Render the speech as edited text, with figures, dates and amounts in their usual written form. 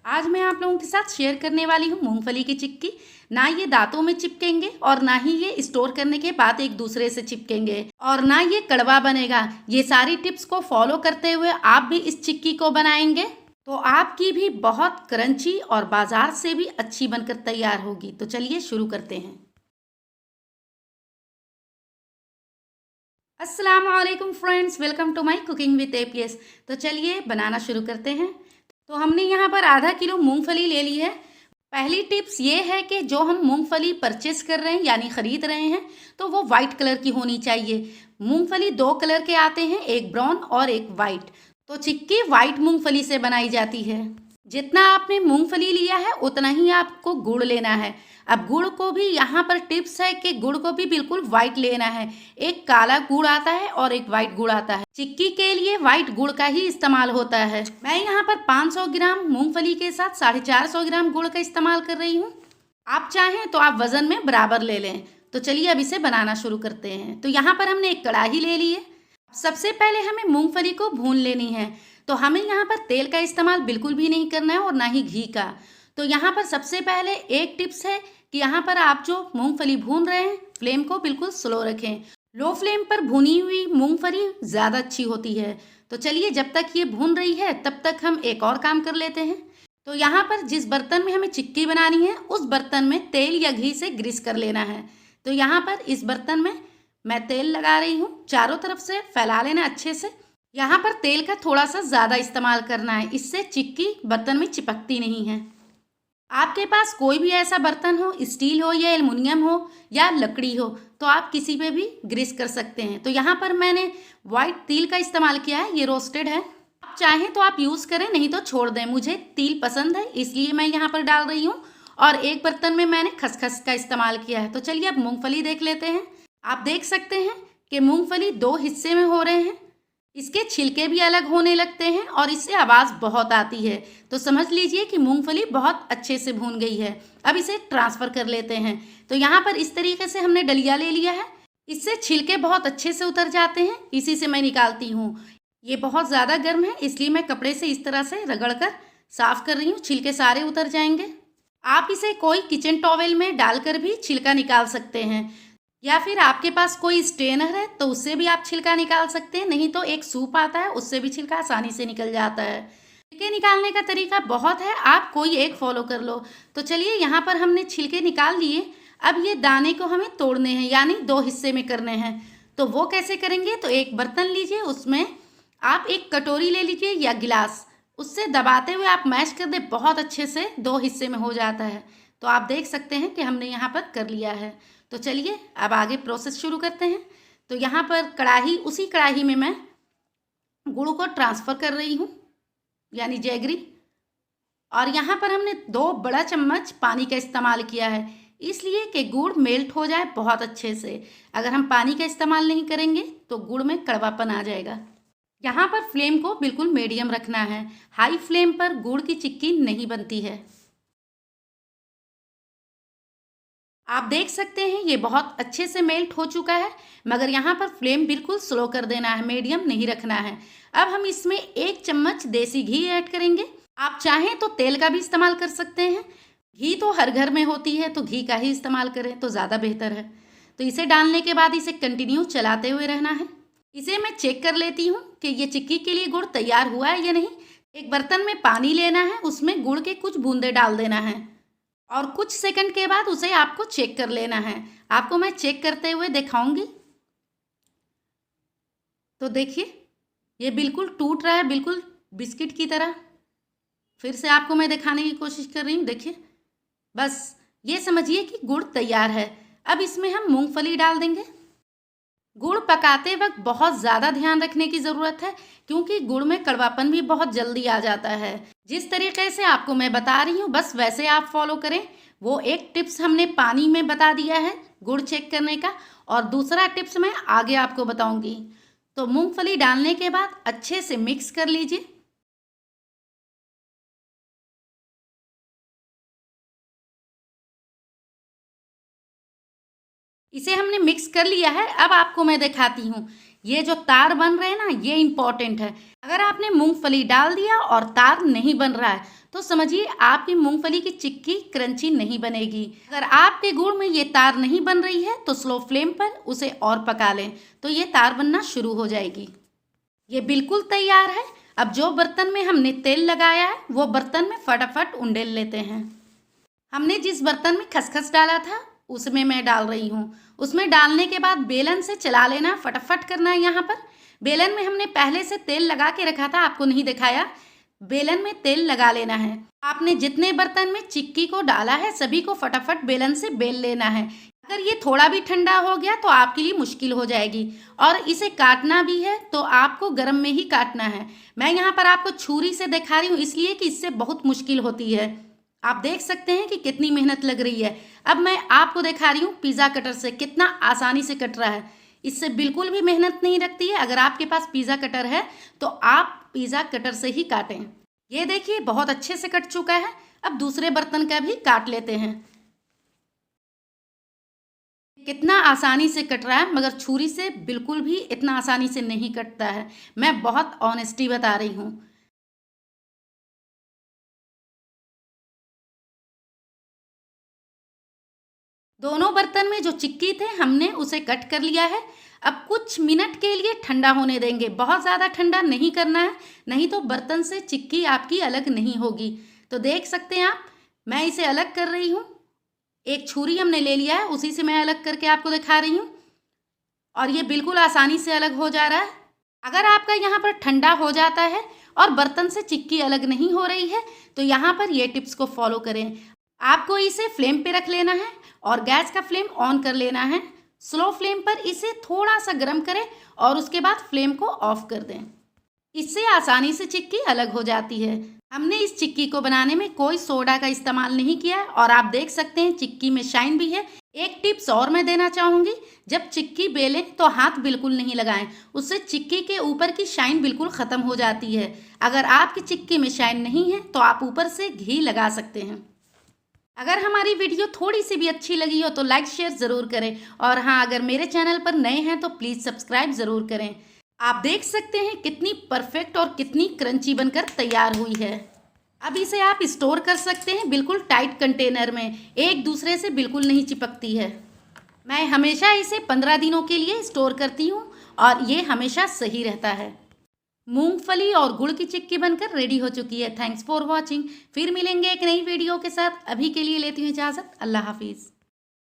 आज मैं आप लोगों के साथ शेयर करने वाली हूँ मूंगफली की चिक्की। ना ये दांतों में चिपकेंगे और ना ही ये स्टोर करने के बाद एक दूसरे से चिपकेंगे और ना ये कड़वा बनेगा। ये सारी टिप्स को फॉलो करते हुए आप भी इस चिक्की को बनाएंगे तो आपकी भी बहुत क्रंची और बाजार से भी अच्छी बनकर तैयार होगी। तो चलिए शुरू करते हैं। अस्सलाम वालेकुम friends, welcome to my cooking with APS. तो चलिए बनाना शुरू करते हैं। तो हमने यहाँ पर आधा किलो मूंगफली ले ली है। पहली टिप्स ये है कि जो हम मूंगफली परचेस कर रहे हैं यानी ख़रीद रहे हैं तो वो वाइट कलर की होनी चाहिए। मूंगफली दो कलर के आते हैं, एक ब्राउन और एक वाइट। तो चिक्की वाइट मूंगफली से बनाई जाती है। जितना आपने मूंगफली लिया है उतना ही आपको गुड़ लेना है। अब गुड़ को भी यहाँ पर टिप्स है कि गुड़ को भी बिल्कुल वाइट लेना है। एक काला गुड़ आता है और एक वाइट गुड़ आता है। चिक्की के लिए वाइट गुड़ का ही इस्तेमाल होता है। मैं यहाँ पर 500 ग्राम मूंगफली के साथ 450 ग्राम गुड़ का इस्तेमाल कर रही हूँ। आप चाहें तो आप वजन में बराबर ले लें। तो चलिए अब इसे बनाना शुरू करते हैं। तो यहाँ पर हमने एक कढ़ाई ले ली है। सबसे पहले हमें मूंगफली को भून लेनी है। तो हमें यहाँ पर तेल का इस्तेमाल बिल्कुल भी नहीं करना है और ना ही घी का। तो यहाँ पर सबसे पहले एक टिप्स है कि यहाँ पर आप जो मूंगफली भून रहे हैं फ्लेम को बिल्कुल स्लो रखें। लो फ्लेम पर भुनी हुई मूंगफली ज़्यादा अच्छी होती है। तो चलिए जब तक ये भून रही है तब तक हम एक और काम कर लेते हैं। तो यहाँ पर जिस बर्तन में हमें चिक्की बनानी है उस बर्तन में तेल या घी से ग्रीस कर लेना है। तो यहाँ पर इस बर्तन में मैं तेल लगा रही हूँ। चारों तरफ से फैला लेना अच्छे से। यहाँ पर तेल का थोड़ा सा ज़्यादा इस्तेमाल करना है, इससे चिक्की बर्तन में चिपकती नहीं है। आपके पास कोई भी ऐसा बर्तन हो, स्टील हो या एल्युमिनियम हो या लकड़ी हो, तो आप किसी पे भी ग्रीस कर सकते हैं। तो यहाँ पर मैंने वाइट तिल का इस्तेमाल किया है, ये रोस्टेड है। आप चाहें तो आप यूज़ करें, नहीं तो छोड़ दें। मुझे तिल पसंद है इसलिए मैं यहाँ पर डाल रही हूँ। और एक बर्तन में मैंने खसखस का इस्तेमाल किया है। तो चलिए अब मूँगफली देख लेते हैं। आप देख सकते हैं कि मूँगफली दो हिस्से में हो रहे हैं। इसके छिलके भी अलग होने लगते हैं और इससे आवाज़ बहुत आती है। तो समझ लीजिए कि मूंगफली बहुत अच्छे से भून गई है। अब इसे ट्रांसफ़र कर लेते हैं। तो यहाँ पर इस तरीके से हमने डलिया ले लिया है। इससे छिलके बहुत अच्छे से उतर जाते हैं। इसी से मैं निकालती हूँ। ये बहुत ज़्यादा गर्म है इसलिए मैं कपड़े से इस तरह से रगड़ कर साफ़ कर रही हूँ। छिलके सारे उतर जाएंगे। आप इसे कोई किचन टॉवेल में डालकर भी छिलका निकाल सकते हैं या फिर आपके पास कोई स्ट्रेनर है तो उससे भी आप छिलका निकाल सकते हैं। नहीं तो एक सूप आता है उससे भी छिलका आसानी से निकल जाता है। छिलके निकालने का तरीका बहुत है, आप कोई एक फॉलो कर लो। तो चलिए यहाँ पर हमने छिलके निकाल लिए। अब ये दाने को हमें तोड़ने हैं यानी दो हिस्से में करने हैं। तो वो कैसे करेंगे, तो एक बर्तन लीजिए, उसमें आप एक कटोरी ले लीजिए या गिलास, उससे दबाते हुए आप मैश कर दे, बहुत अच्छे से दो हिस्से में हो जाता है। तो आप देख सकते हैं कि हमने यहाँ पर कर लिया है। तो चलिए अब आगे प्रोसेस शुरू करते हैं। तो यहाँ पर कढ़ाई, उसी कढ़ाई में मैं गुड़ को ट्रांसफ़र कर रही हूँ यानी जैगरी। और यहाँ पर हमने 2 बड़ा चम्मच पानी का इस्तेमाल किया है इसलिए कि गुड़ मेल्ट हो जाए बहुत अच्छे से। अगर हम पानी का इस्तेमाल नहीं करेंगे तो गुड़ में कड़वापन आ जाएगा। यहाँ पर फ्लेम को बिल्कुल मीडियम रखना है। हाई फ्लेम पर गुड़ की चिक्की नहीं बनती है। आप देख सकते हैं ये बहुत अच्छे से मेल्ट हो चुका है, मगर यहाँ पर फ्लेम बिल्कुल स्लो कर देना है, मीडियम नहीं रखना है। अब हम इसमें 1 चम्मच देसी घी ऐड करेंगे। आप चाहें तो तेल का भी इस्तेमाल कर सकते हैं। घी तो हर घर में होती है तो घी का ही इस्तेमाल करें तो ज़्यादा बेहतर है। तो इसे डालने के बाद इसे कंटिन्यू चलाते हुए रहना है। इसे मैं चेक कर लेती हूँ कि ये चिक्की के लिए गुड़ तैयार हुआ है या नहीं। एक बर्तन में पानी लेना है, उसमें गुड़ के कुछ बूंदे डाल देना है और कुछ सेकंड के बाद उसे आपको चेक कर लेना है। आपको मैं चेक करते हुए दिखाऊंगी। तो देखिए ये बिल्कुल टूट रहा है, बिल्कुल बिस्किट की तरह। फिर से आपको मैं दिखाने की कोशिश कर रही हूँ। देखिए, बस ये समझिए कि गुड़ तैयार है। अब इसमें हम मूंगफली डाल देंगे। गुड़ पकाते वक्त बहुत ज़्यादा ध्यान रखने की ज़रूरत है क्योंकि गुड़ में कड़वापन भी बहुत जल्दी आ जाता है। जिस तरीके से आपको मैं बता रही हूँ बस वैसे आप फॉलो करें। वो एक टिप्स हमने पानी में बता दिया है गुड़ चेक करने का, और दूसरा टिप्स मैं आगे आपको बताऊंगी। तो मूंगफली डालने के बाद अच्छे से मिक्स कर लीजिए। इसे हमने मिक्स कर लिया है। अब आपको मैं दिखाती हूँ ये जो तार बन रहे हैं ना, ये इम्पोर्टेंट है। अगर आपने मूंगफली डाल दिया और तार नहीं बन रहा है तो समझिए आपकी मूंगफली की चिक्की क्रंची नहीं बनेगी। अगर आपके गुड़ में ये तार नहीं बन रही है तो स्लो फ्लेम पर उसे और पका लें, तो ये तार बनना शुरू हो जाएगी। ये बिल्कुल तैयार है। अब जो बर्तन में हमने तेल लगाया है वो बर्तन में फटाफट उंडेल लेते हैं। हमने जिस बर्तन में खसखस डाला था उसमें मैं डाल रही हूँ। उसमें डालने के बाद बेलन से चला लेना, फटाफट करना है। यहाँ पर बेलन में हमने पहले से तेल लगा के रखा था, आपको नहीं दिखाया। बेलन में तेल लगा लेना है। आपने जितने बर्तन में चिक्की को डाला है सभी को फटाफट बेलन से बेल लेना है। अगर ये थोड़ा भी ठंडा हो गया तो आपके लिए मुश्किल हो जाएगी, और इसे काटना भी है तो आपको गर्म में ही काटना है। मैं यहाँ पर आपको छुरी से दिखा रही हूँ इसलिए कि इससे बहुत मुश्किल होती है। आप देख सकते हैं कि कितनी मेहनत लग रही है। अब मैं आपको दिखा रही हूँ पिज़्ज़ा कटर से कितना आसानी से कट रहा है। इससे बिल्कुल भी मेहनत नहीं लगती है। अगर आपके पास पिज़्ज़ा कटर है तो आप पिज़्ज़ा कटर से ही काटें। ये देखिए बहुत अच्छे से कट चुका है। अब दूसरे बर्तन का भी काट लेते हैं। कितना आसानी से कट रहा है, मगर छुरी से बिल्कुल भी इतना आसानी से नहीं कटता है। मैं बहुत ऑनेस्टी बता रही हूँ। दोनों बर्तन में जो चिक्की थे हमने उसे कट कर लिया है। अब कुछ मिनट के लिए ठंडा होने देंगे। बहुत ज़्यादा ठंडा नहीं करना है, नहीं तो बर्तन से चिक्की आपकी अलग नहीं होगी। तो देख सकते हैं आप, मैं इसे अलग कर रही हूँ। एक छुरी हमने ले लिया है, उसी से मैं अलग करके आपको दिखा रही हूँ, और ये बिल्कुल आसानी से अलग हो जा रहा है। अगर आपका यहाँ पर ठंडा हो जाता है और बर्तन से चिक्की अलग नहीं हो रही है तो यहाँ पर ये टिप्स को फॉलो करें। आपको इसे फ्लेम पे रख लेना है और गैस का फ्लेम ऑन कर लेना है। स्लो फ्लेम पर इसे थोड़ा सा गर्म करें और उसके बाद फ्लेम को ऑफ कर दें। इससे आसानी से चिक्की अलग हो जाती है। हमने इस चिक्की को बनाने में कोई सोडा का इस्तेमाल नहीं किया है, और आप देख सकते हैं चिक्की में शाइन भी है। एक टिप्स और मैं देना चाहूँगी, जब चिक्की बेलें तो हाथ बिल्कुल नहीं लगाएं, उससे चिक्की के ऊपर की शाइन बिल्कुल ख़त्म हो जाती है। अगर आपकी चिक्की में शाइन नहीं है तो आप ऊपर से घी लगा सकते हैं। अगर हमारी वीडियो थोड़ी सी भी अच्छी लगी हो तो लाइक शेयर ज़रूर करें, और हाँ, अगर मेरे चैनल पर नए हैं तो प्लीज़ सब्सक्राइब ज़रूर करें। आप देख सकते हैं कितनी परफेक्ट और कितनी क्रंची बनकर तैयार हुई है। अब इसे आप स्टोर कर सकते हैं बिल्कुल टाइट कंटेनर में, एक दूसरे से बिल्कुल नहीं चिपकती है। मैं हमेशा इसे 15 दिनों के लिए स्टोर करती हूँ और ये हमेशा सही रहता है। मूंगफली और गुड़ की चिक्की बनकर रेडी हो चुकी है। Thanks for watching. फिर मिलेंगे एक नई वीडियो के साथ। अभी के लिए लेती हूँ इजाज़त। अल्लाह हाफिज़।